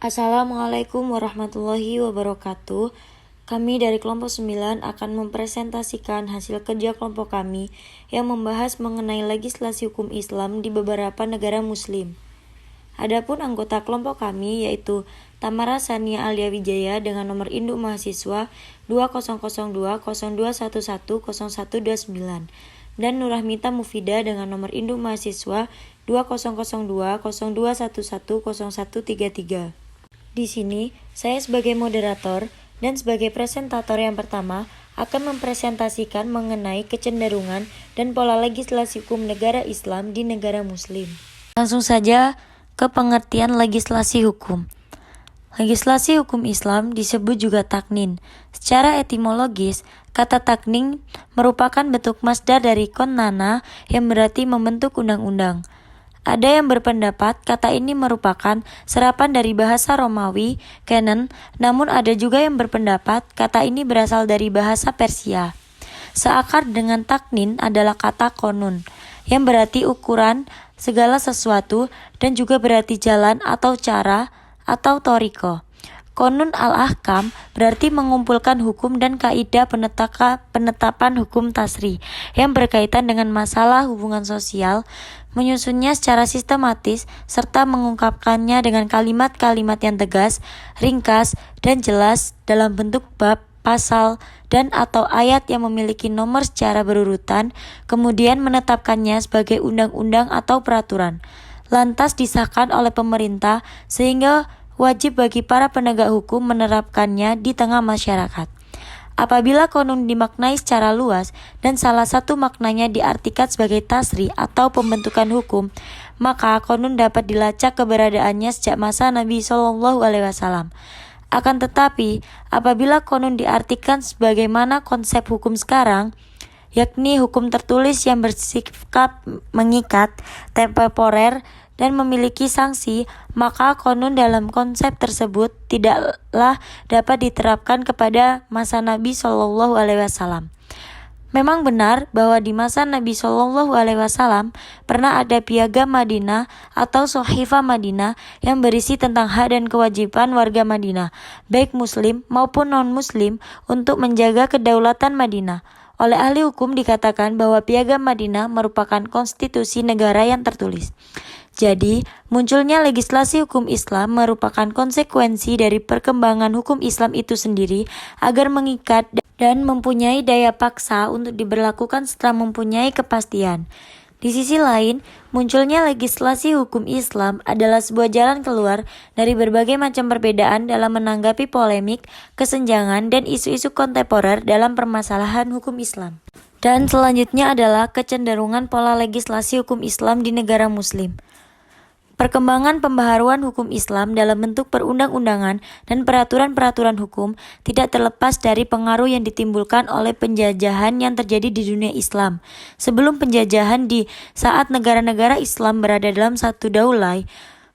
Assalamualaikum warahmatullahi wabarakatuh. Kami dari kelompok 9 akan mempresentasikan hasil kerja kelompok kami yang membahas mengenai legislasi hukum Islam di beberapa negara muslim. Adapun anggota kelompok kami yaitu Tamara Sania Alia Wijaya dengan nomor induk mahasiswa 200202110129 dan Nurahmita Mufida dengan nomor induk mahasiswa 200202110133. Di sini, saya sebagai moderator dan sebagai presentator yang pertama akan mempresentasikan mengenai kecenderungan dan pola legislasi hukum negara Islam di negara Muslim. Langsung saja ke pengertian legislasi hukum. Legislasi hukum Islam disebut juga taknin. Secara etimologis, kata taknin merupakan bentuk masdar dari konnana yang berarti membentuk undang-undang. Ada yang berpendapat kata ini merupakan serapan dari bahasa Romawi, canon, namun ada juga yang berpendapat kata ini berasal dari bahasa Persia. Seakar dengan taknin adalah kata konun, yang berarti ukuran segala sesuatu dan juga berarti jalan atau cara atau toriko. Konun al-ahkam berarti mengumpulkan hukum dan kaidah penetapan hukum tasri yang berkaitan dengan masalah hubungan sosial, menyusunnya secara sistematis, serta mengungkapkannya dengan kalimat-kalimat yang tegas, ringkas, dan jelas dalam bentuk bab, pasal, dan atau ayat yang memiliki nomor secara berurutan, kemudian menetapkannya sebagai undang-undang atau peraturan. Lantas disahkan oleh pemerintah sehingga wajib bagi para penegak hukum menerapkannya di tengah masyarakat. Apabila konun dimaknai secara luas dan salah satu maknanya diartikan sebagai tasri atau pembentukan hukum, maka konun dapat dilacak keberadaannya sejak masa Nabi SAW. Akan tetapi, apabila konun diartikan sebagaimana konsep hukum sekarang, yakni hukum tertulis yang bersikap mengikat, temporer, dan memiliki sanksi, maka konun dalam konsep tersebut tidaklah dapat diterapkan kepada masa Nabi SAW. Memang benar bahwa di masa Nabi SAW pernah ada piagam Madinah atau Sohifah Madinah yang berisi tentang hak dan kewajiban warga Madinah, baik muslim maupun non-muslim, untuk menjaga kedaulatan Madinah. Oleh ahli hukum dikatakan bahwa piagam Madinah merupakan konstitusi negara yang tertulis. Jadi, munculnya legislasi hukum Islam merupakan konsekuensi dari perkembangan hukum Islam itu sendiri agar mengikat dan mempunyai daya paksa untuk diberlakukan setelah mempunyai kepastian. Di sisi lain, munculnya legislasi hukum Islam adalah sebuah jalan keluar dari berbagai macam perbedaan dalam menanggapi polemik, kesenjangan, dan isu-isu kontemporer dalam permasalahan hukum Islam. Dan selanjutnya adalah kecenderungan pola legislasi hukum Islam di negara Muslim. Perkembangan pembaharuan hukum Islam dalam bentuk perundang-undangan dan peraturan-peraturan hukum tidak terlepas dari pengaruh yang ditimbulkan oleh penjajahan yang terjadi di dunia Islam. Sebelum penjajahan, di saat negara-negara Islam berada dalam satu daulah,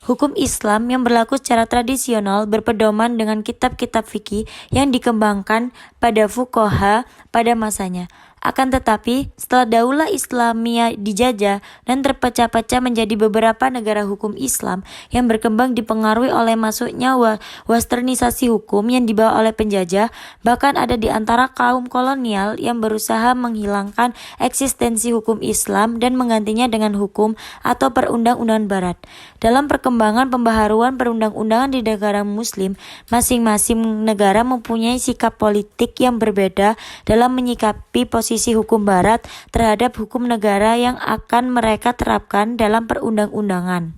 hukum Islam yang berlaku secara tradisional berpedoman dengan kitab-kitab fikih yang dikembangkan pada fuqaha pada masanya. Akan tetapi, setelah daulah Islamiyah dijajah dan terpecah-pecah menjadi beberapa negara hukum Islam yang berkembang dipengaruhi oleh masuknya westernisasi hukum yang dibawa oleh penjajah, bahkan ada di antara kaum kolonial yang berusaha menghilangkan eksistensi hukum Islam dan menggantinya dengan hukum atau perundang-undangan barat. Dalam perkembangan pembaharuan perundang-undangan di negara Muslim, masing-masing negara mempunyai sikap politik yang berbeda dalam menyikapi posisi hukum barat terhadap hukum negara yang akan mereka terapkan dalam perundang-undangan.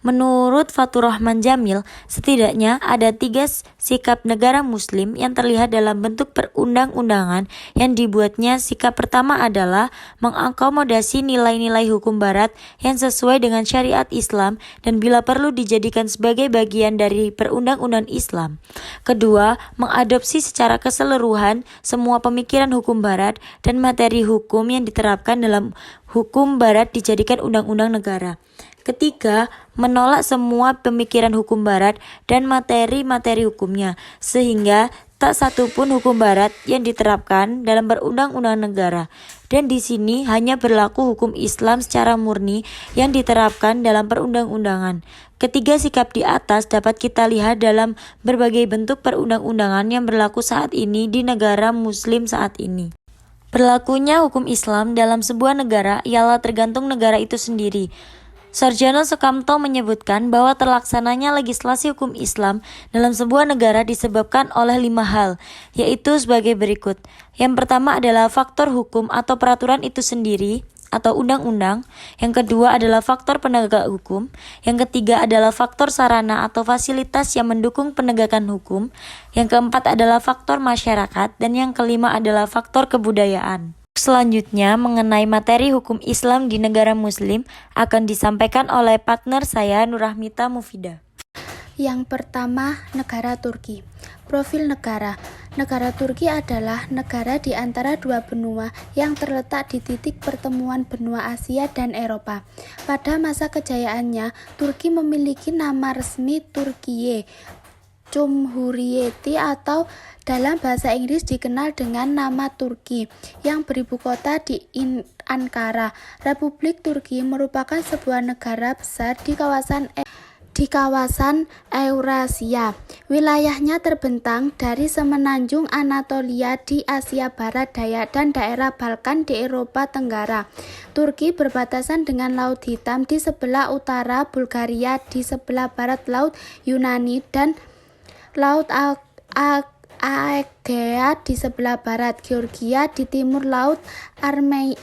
Menurut Fathur Rahman Jamil, setidaknya ada 3 sikap negara muslim yang terlihat dalam bentuk perundang-undangan yang dibuatnya. Sikap pertama adalah mengakomodasi nilai-nilai hukum barat yang sesuai dengan syariat Islam dan bila perlu dijadikan sebagai bagian dari perundang-undangan Islam. Kedua, mengadopsi secara keseluruhan semua pemikiran hukum barat dan materi hukum yang diterapkan dalam hukum barat dijadikan undang-undang negara. Ketiga, menolak semua pemikiran hukum barat dan materi-materi hukumnya, sehingga tak satu pun hukum barat yang diterapkan dalam perundang-undangan negara. dan di sini hanya berlaku hukum Islam secara murni yang diterapkan dalam perundang-undangan. Ketiga sikap di atas dapat kita lihat dalam berbagai bentuk perundang-undangan yang berlaku saat ini di negara Muslim saat ini. Berlakunya hukum Islam dalam sebuah negara ialah tergantung negara itu sendiri. Sarjana Sukamto menyebutkan bahwa terlaksananya legislasi hukum Islam dalam sebuah negara disebabkan oleh 5 hal, yaitu sebagai berikut. Yang pertama adalah faktor hukum atau peraturan itu sendiri, atau undang-undang. Yang kedua adalah faktor penegak hukum. Yang ketiga adalah faktor sarana atau fasilitas yang mendukung penegakan hukum. Yang keempat adalah faktor masyarakat. Dan yang kelima adalah faktor kebudayaan. Selanjutnya, mengenai materi hukum Islam di negara Muslim akan disampaikan oleh partner saya, Nurrahmita Mufida. Yang pertama, negara Turki. Profil negara. Negara Turki adalah negara di antara dua benua yang terletak di titik pertemuan benua Asia dan Eropa. Pada masa kejayaannya, Turki memiliki nama resmi Turkiye Cumhuriyeti atau dalam bahasa Inggris dikenal dengan nama Turki, yang beribu kota di Ankara. Republik Turki merupakan sebuah negara besar di kawasan Eurasia. Wilayahnya terbentang dari semenanjung Anatolia di Asia Barat Daya dan daerah Balkan di Eropa Tenggara. Turki berbatasan dengan Laut Hitam di sebelah utara, Bulgaria di sebelah barat, Laut Yunani dan Laut Aegea di sebelah barat, Georgia di timur, Laut Armenia,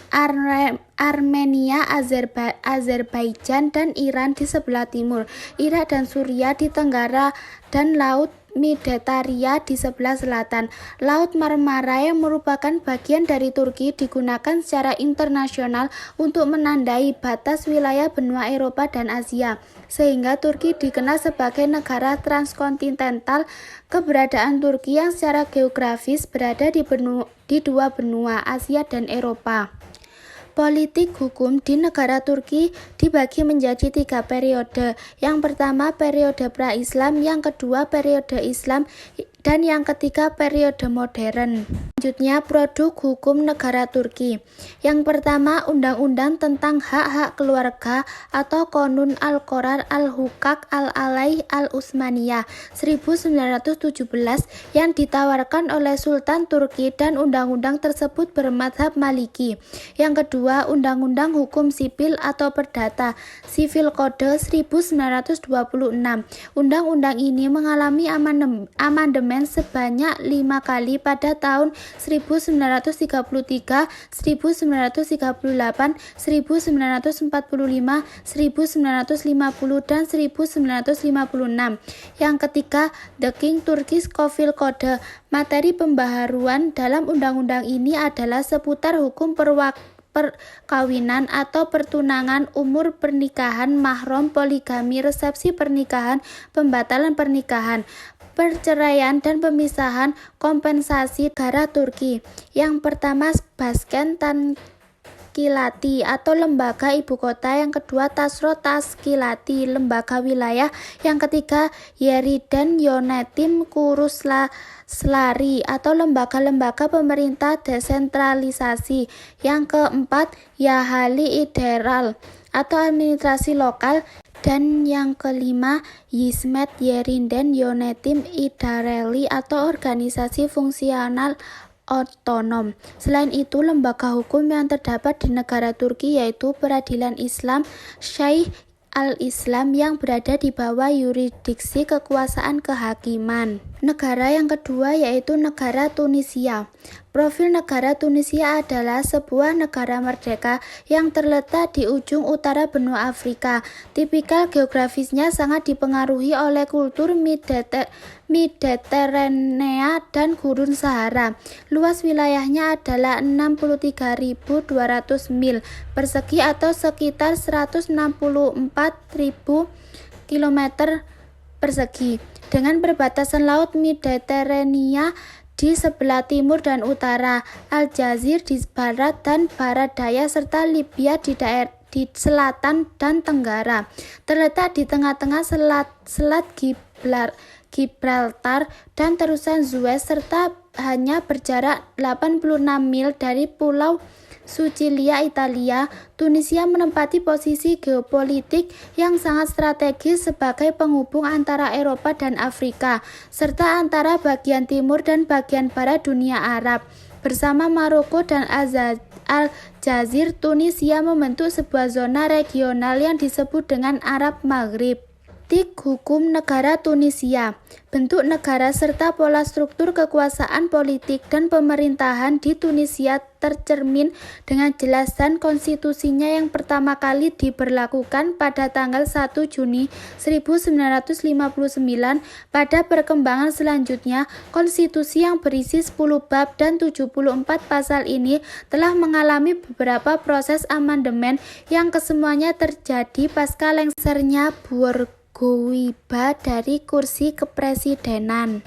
Azerbaijan dan Iran di sebelah timur, Irak dan Suriah di tenggara, dan Laut Mediterania di sebelah selatan. Laut Marmara yang merupakan bagian dari Turki digunakan secara internasional untuk menandai batas wilayah benua Eropa dan Asia, sehingga Turki dikenal sebagai negara transkontinental. Keberadaan Turki yang secara geografis berada di dua benua, Asia dan Eropa. Politik hukum di negara Turki dibagi menjadi 3 periode. Yang pertama periode pra-Islam, yang kedua periode Islam, dan yang ketiga periode modern. Selanjutnya produk hukum negara Turki. Yang pertama Undang-Undang tentang Hak-Hak Keluarga atau Konun Al-Qorar Al-Hukak Al-Alai Al-Utsmaniyah 1917 yang ditawarkan oleh Sultan Turki, dan undang-undang tersebut bermadzhab Maliki. Yang kedua Undang-Undang Hukum Sipil atau Perdata Sivil Code 1926. Undang-undang ini mengalami amandemen sebanyak 5 kali pada tahun 1933, 1938, 1945, 1950, dan 1956. Yang ketiga, The King Turkish Civil Code. Materi pembaharuan dalam undang-undang ini adalah seputar hukum perkawinan atau pertunangan, umur pernikahan, mahram, poligami, resepsi pernikahan, pembatalan pernikahan, perceraian dan pemisahan, kompensasi negara Turki. Yang pertama Başkent Taşkilati atau lembaga ibu kota, yang kedua Tasro Taşkilati lembaga wilayah, yang ketiga Yeriden Yönetim Kuruluşları atau lembaga-lembaga pemerintah desentralisasi, yang keempat Yahali Federal atau administrasi lokal, dan yang kelima Hizmet Yerinden Yönetim İdareli atau organisasi fungsional otonom. Selain itu, lembaga hukum yang terdapat di negara Turki yaitu Peradilan Islam Syaikh Al-Islam yang berada di bawah yurisdiksi kekuasaan kehakiman. Negara yang kedua yaitu negara Tunisia. Profil negara Tunisia adalah sebuah negara merdeka yang terletak di ujung utara benua Afrika. Tipikal geografisnya sangat dipengaruhi oleh kultur Mediterania dan Gurun Sahara. Luas wilayahnya adalah 63.200 mil persegi atau sekitar 164.000 km persegi, dengan perbatasan Laut Mediterania di sebelah timur dan utara, Aljazair di barat dan barat daya, serta Libya di selatan dan tenggara. Terletak di tengah-tengah Selat Gibraltar dan terusan Suez, serta hanya berjarak 86 mil dari Pulau Sicilia, Italia, Tunisia menempati posisi geopolitik yang sangat strategis sebagai penghubung antara Eropa dan Afrika, serta antara bagian timur dan bagian barat dunia Arab. Bersama Maroko dan Aljazair, Tunisia membentuk sebuah zona regional yang disebut dengan Arab Maghrib. Hukum negara Tunisia, bentuk negara serta pola struktur kekuasaan politik dan pemerintahan di Tunisia tercermin dengan jelas dan konstitusinya yang pertama kali diberlakukan pada tanggal 1 Juni 1959. Pada perkembangan selanjutnya, konstitusi yang berisi 10 bab dan 74 pasal ini telah mengalami beberapa proses amandemen yang kesemuanya terjadi pasca lengsernya Bourguiba dari kursi kepresidenan.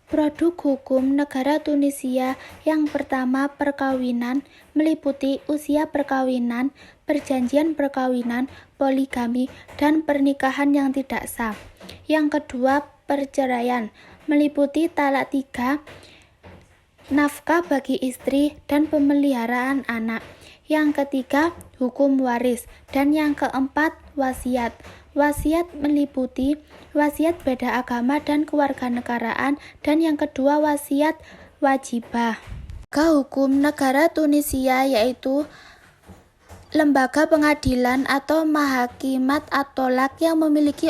Produk hukum negara Tunisia yang pertama, perkawinan, meliputi usia perkawinan, perjanjian perkawinan, poligami, dan pernikahan yang tidak sah. Yang kedua, perceraian, meliputi talak 3, nafkah bagi istri, dan pemeliharaan anak. Yang ketiga, hukum waris, dan yang keempat, wasiat. Wasiat meliputi wasiat beda agama dan kewarganegaraan, dan yang kedua wasiat wajibah. Hukum negara Tunisia yaitu lembaga pengadilan atau mahakimat at-tolak yang memiliki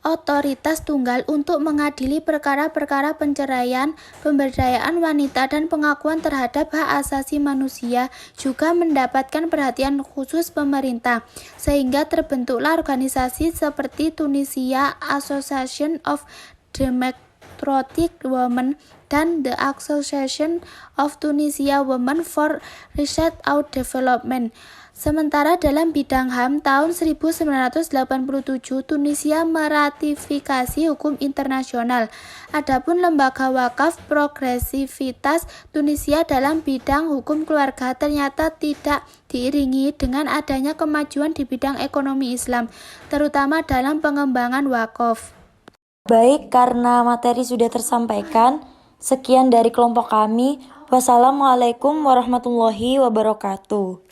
otoritas tunggal untuk mengadili perkara-perkara perceraian, pemberdayaan wanita, dan pengakuan terhadap hak asasi manusia, juga mendapatkan perhatian khusus pemerintah, sehingga terbentuklah organisasi seperti Tunisia Association of Democratic Women dan The Association of Tunisia Women for Research and Development. Sementara dalam bidang HAM tahun 1987 Tunisia meratifikasi hukum internasional. Adapun lembaga wakaf progresivitas Tunisia dalam bidang hukum keluarga ternyata tidak diiringi dengan adanya kemajuan di bidang ekonomi Islam, terutama dalam pengembangan wakaf. Baik, karena materi sudah tersampaikan, sekian dari kelompok kami. Wassalamualaikum warahmatullahi wabarakatuh.